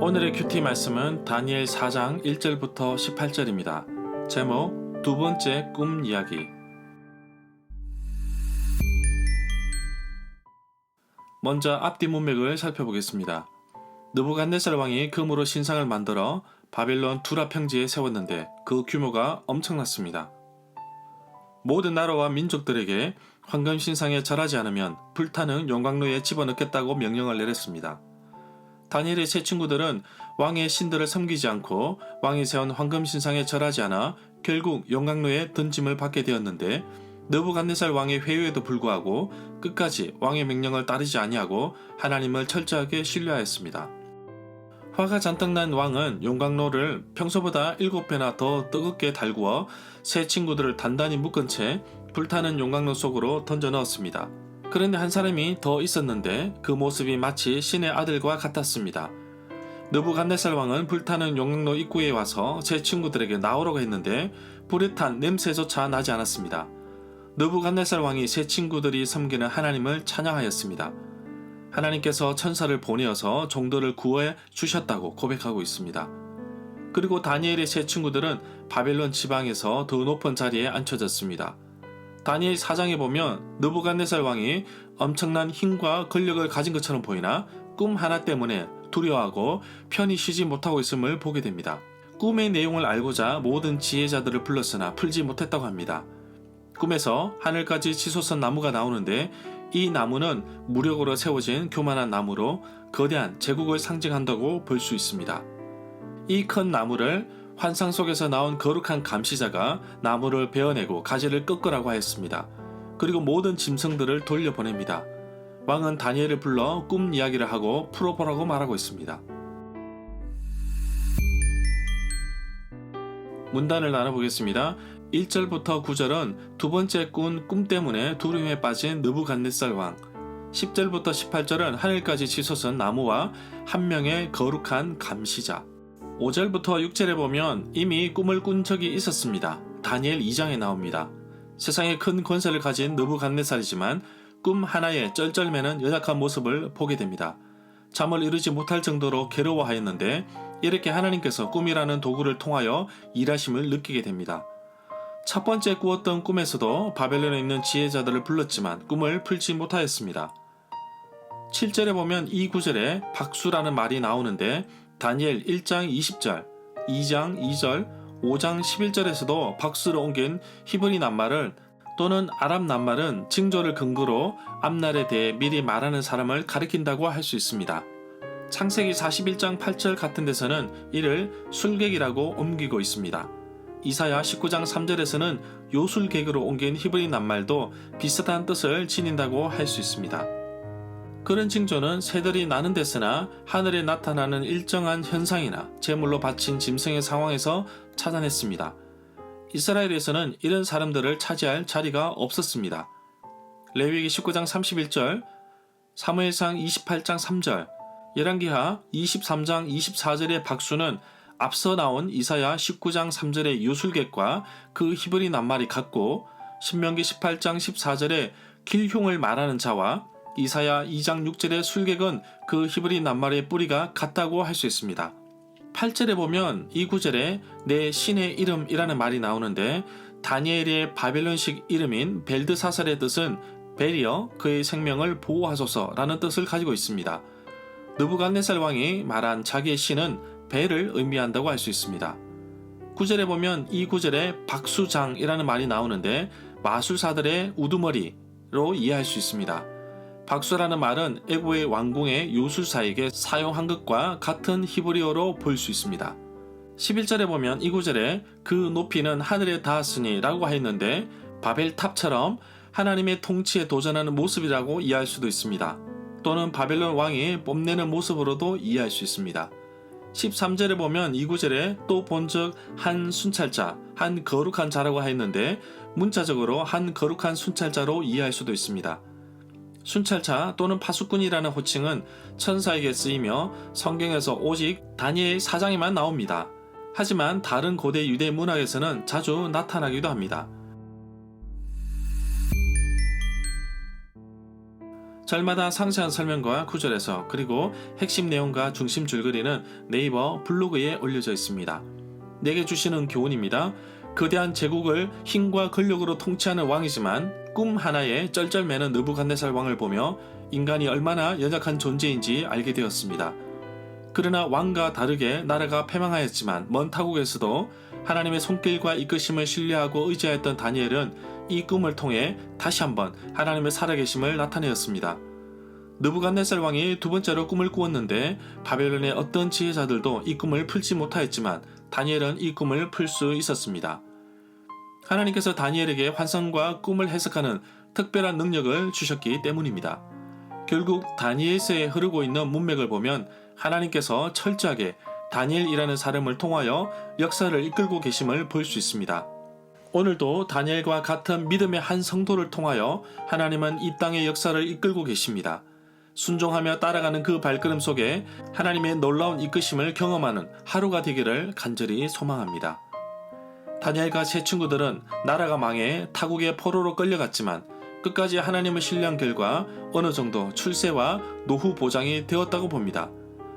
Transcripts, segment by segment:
오늘의 큐티 말씀은 다니엘 4장 1절부터 18절입니다. 제목 두 번째 꿈 이야기. 먼저 앞뒤 문맥을 살펴보겠습니다. 느부갓네살 왕이 금으로 신상을 만들어 바벨론 두라 평지에 세웠는데 그 규모가 엄청났습니다. 모든 나라와 민족들에게 황금 신상에 절하지 않으면 불타는 용광로에 집어넣겠다고 명령을 내렸습니다. 다니엘의 세 친구들은 왕의 신들을 섬기지 않고 왕이 세운 황금 신상에 절하지 않아 결국 용광로에 던짐을 받게 되었는데 느부갓네살 왕의 회유에도 불구하고 끝까지 왕의 명령을 따르지 아니하고 하나님을 철저하게 신뢰하였습니다. 화가 잔뜩 난 왕은 용광로를 평소보다 7배나 더 뜨겁게 달구어 세 친구들을 단단히 묶은 채 불타는 용광로 속으로 던져 넣었습니다. 그런데 한 사람이 더 있었는데 그 모습이 마치 신의 아들과 같았습니다. 느부갓네살 왕은 불타는 용광로 입구에 와서 제 친구들에게 나오라고 했는데 불에 탄 냄새조차 나지 않았습니다. 느부갓네살 왕이 세 친구들이 섬기는 하나님을 찬양하였습니다. 하나님께서 천사를 보내어서 종들을 구해 주셨다고 고백하고 있습니다. 그리고 다니엘의 세 친구들은 바벨론 지방에서 더 높은 자리에 앉혀졌습니다. 다니엘 4장에 보면 느부갓네살 왕이 엄청난 힘과 권력을 가진 것처럼 보이나 꿈 하나 때문에 두려워하고 편히 쉬지 못하고 있음을 보게 됩니다. 꿈의 내용을 알고자 모든 지혜자들을 불렀으나 풀지 못했다고 합니다. 꿈에서 하늘까지 치솟은 나무가 나오는데 이 나무는 무력으로 세워진 교만한 나무로 거대한 제국을 상징한다고 볼 수 있습니다. 이 큰 나무를 환상 속에서 나온 거룩한 감시자가 나무를 베어내고 가지를 꺾으라고 하였습니다. 그리고 모든 짐승들을 돌려보냅니다. 왕은 다니엘을 불러 꿈 이야기를 하고 풀어보라고 말하고 있습니다. 문단을 나눠보겠습니다. 1절부터 9절은 두 번째 꾼 꿈 때문에 두려움에 빠진 느부갓네살 왕, 10절부터 18절은 하늘까지 치솟은 나무와 한 명의 거룩한 감시자, 5절부터 6절에 보면 이미 꿈을 꾼 적이 있었습니다. 다니엘 2장에 나옵니다. 세상에 큰 권세를 가진 느부갓네살이지만 꿈 하나에 쩔쩔매는 연약한 모습을 보게 됩니다. 잠을 이루지 못할 정도로 괴로워하였는데 이렇게 하나님께서 꿈이라는 도구를 통하여 일하심을 느끼게 됩니다. 첫 번째 꾸었던 꿈에서도 바벨론에 있는 지혜자들을 불렀지만 꿈을 풀지 못하였습니다. 7절에 보면 이 구절에 박수라는 말이 나오는데 다니엘 1장 20절, 2장 2절, 5장 11절에서도 박수를 옮긴 히브리 낱말을 또는 아람 낱말은 징조를 근거로 앞날에 대해 미리 말하는 사람을 가리킨다고 할 수 있습니다. 창세기 41장 8절 같은 데서는 이를 술객이라고 옮기고 있습니다. 이사야 19장 3절에서는 요술객으로 옮긴 히브리 낱말도 비슷한 뜻을 지닌다고 할 수 있습니다. 그런 징조는 새들이 나는 데서나 하늘에 나타나는 일정한 현상이나 제물로 바친 짐승의 상황에서 찾아냈습니다. 이스라엘에서는 이런 사람들을 차지할 자리가 없었습니다. 레위기 19장 31절, 사무엘상 28장 3절, 열왕기하 23장 24절의 박수는 앞서 나온 이사야 19장 3절의 요술객과 그 히브리 낱말이 같고 신명기 18장 14절의 길흉을 말하는 자와 이사야 2장 6절의 술객은 그 히브리 낱말의 뿌리가 같다고 할 수 있습니다. 8절에 보면 이 구절에 내 신의 이름이라는 말이 나오는데 다니엘의 바벨론식 이름인 벨드사살의 뜻은 벨이여 그의 생명을 보호하소서라는 뜻을 가지고 있습니다. 느부갓네살 왕이 말한 자기의 신은 벨을 의미한다고 할 수 있습니다. 9절에 보면 이 구절에 박수장이라는 말이 나오는데 마술사들의 우두머리로 이해할 수 있습니다. 박수라는 말은 애고의 왕궁의 요술사에게 사용한 것과 같은 히브리어로 볼 수 있습니다. 11절에 보면 이 구절에 그 높이는 하늘에 닿았으니 라고 하였는데 바벨탑처럼 하나님의 통치에 도전하는 모습이라고 이해할 수도 있습니다. 또는 바벨론 왕이 뽐내는 모습으로도 이해할 수 있습니다. 13절에 보면 이 구절에 또 본즉 한 순찰자, 한 거룩한 자라고 하였는데 문자적으로 한 거룩한 순찰자로 이해할 수도 있습니다. 순찰차 또는 파수꾼이라는 호칭은 천사에게 쓰이며 성경에서 오직 다니엘 4장에만 나옵니다. 하지만 다른 고대 유대 문학에서는 자주 나타나기도 합니다. 절마다 상세한 설명과 구절에서 그리고 핵심 내용과 중심 줄거리는 네이버 블로그에 올려져 있습니다. 내게 주시는 교훈입니다. 거대한 제국을 힘과 권력으로 통치하는 왕이지만 꿈 하나에 쩔쩔매는 느부갓네살 왕을 보며 인간이 얼마나 연약한 존재인지 알게 되었습니다. 그러나 왕과 다르게 나라가 패망하였지만 먼 타국에서도 하나님의 손길과 이끄심을 신뢰하고 의지하였던 다니엘은 이 꿈을 통해 다시 한번 하나님의 살아계심을 나타내었습니다. 느부갓네살 왕이 두 번째로 꿈을 꾸었는데 바벨론의 어떤 지혜자들도 이 꿈을 풀지 못하였지만 다니엘은 이 꿈을 풀 수 있었습니다. 하나님께서 다니엘에게 환상과 꿈을 해석하는 특별한 능력을 주셨기 때문입니다. 결국 다니엘서에 흐르고 있는 문맥을 보면 하나님께서 철저하게 다니엘이라는 사람을 통하여 역사를 이끌고 계심을 볼 수 있습니다. 오늘도 다니엘과 같은 믿음의 한 성도를 통하여 하나님은 이 땅의 역사를 이끌고 계십니다. 순종하며 따라가는 그 발걸음 속에 하나님의 놀라운 이끄심을 경험하는 하루가 되기를 간절히 소망합니다. 다니엘과 세 친구들은 나라가 망해 타국의 포로로 끌려갔지만 끝까지 하나님을 신뢰한 결과 어느 정도 출세와 노후 보장이 되었다고 봅니다.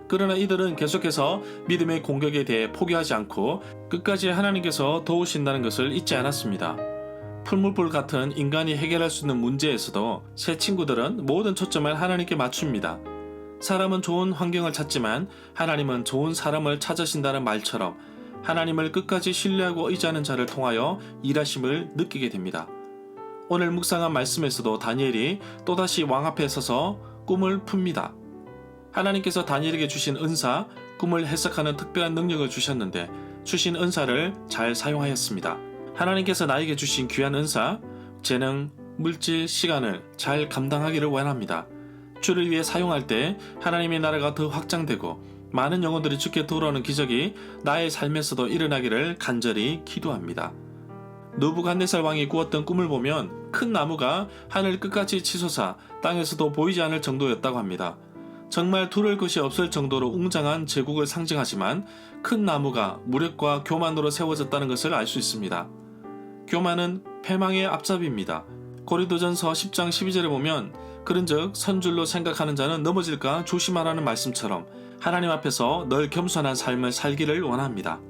그러나 이들은 계속해서 믿음의 공격에 대해 포기하지 않고 끝까지 하나님께서 도우신다는 것을 잊지 않았습니다. 풀무불 같은 인간이 해결할 수 있는 문제에서도 세 친구들은 모든 초점을 하나님께 맞춥니다. 사람은 좋은 환경을 찾지만 하나님은 좋은 사람을 찾으신다는 말처럼 하나님을 끝까지 신뢰하고 의지하는 자를 통하여 일하심을 느끼게 됩니다. 오늘 묵상한 말씀에서도 다니엘이 또다시 왕 앞에 서서 꿈을 풉니다. 하나님께서 다니엘에게 주신 은사, 꿈을 해석하는 특별한 능력을 주셨는데 주신 은사를 잘 사용하였습니다. 하나님께서 나에게 주신 귀한 은사, 재능, 물질, 시간을 잘 감당하기를 원합니다. 주를 위해 사용할 때 하나님의 나라가 더 확장되고 많은 영혼들이 주께 돌아오는 기적이 나의 삶에서도 일어나기를 간절히 기도합니다. 느부갓네살 왕이 꾸었던 꿈을 보면 큰 나무가 하늘 끝까지 치솟아 땅에서도 보이지 않을 정도였다고 합니다. 정말 두를 것이 없을 정도로 웅장한 제국을 상징하지만 큰 나무가 무력과 교만으로 세워졌다는 것을 알 수 있습니다. 교만은 패망의 앞잡이입니다. 고린도전서 10장 12절에 보면 그런즉 선줄로 생각하는 자는 넘어질까 조심하라는 말씀처럼 하나님 앞에서 늘 겸손한 삶을 살기를 원합니다.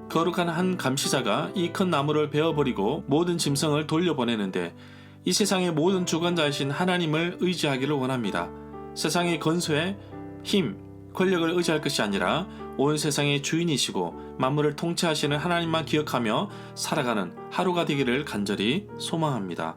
거룩한 한 감시자가 이 큰 나무를 베어버리고 모든 짐승을 돌려보내는데 이 세상의 모든 주관자이신 하나님을 의지하기를 원합니다. 세상의 건설에 힘, 권력을 의지할 것이 아니라 온 세상의 주인이시고 만물을 통치하시는 하나님만 기억하며 살아가는 하루가 되기를 간절히 소망합니다.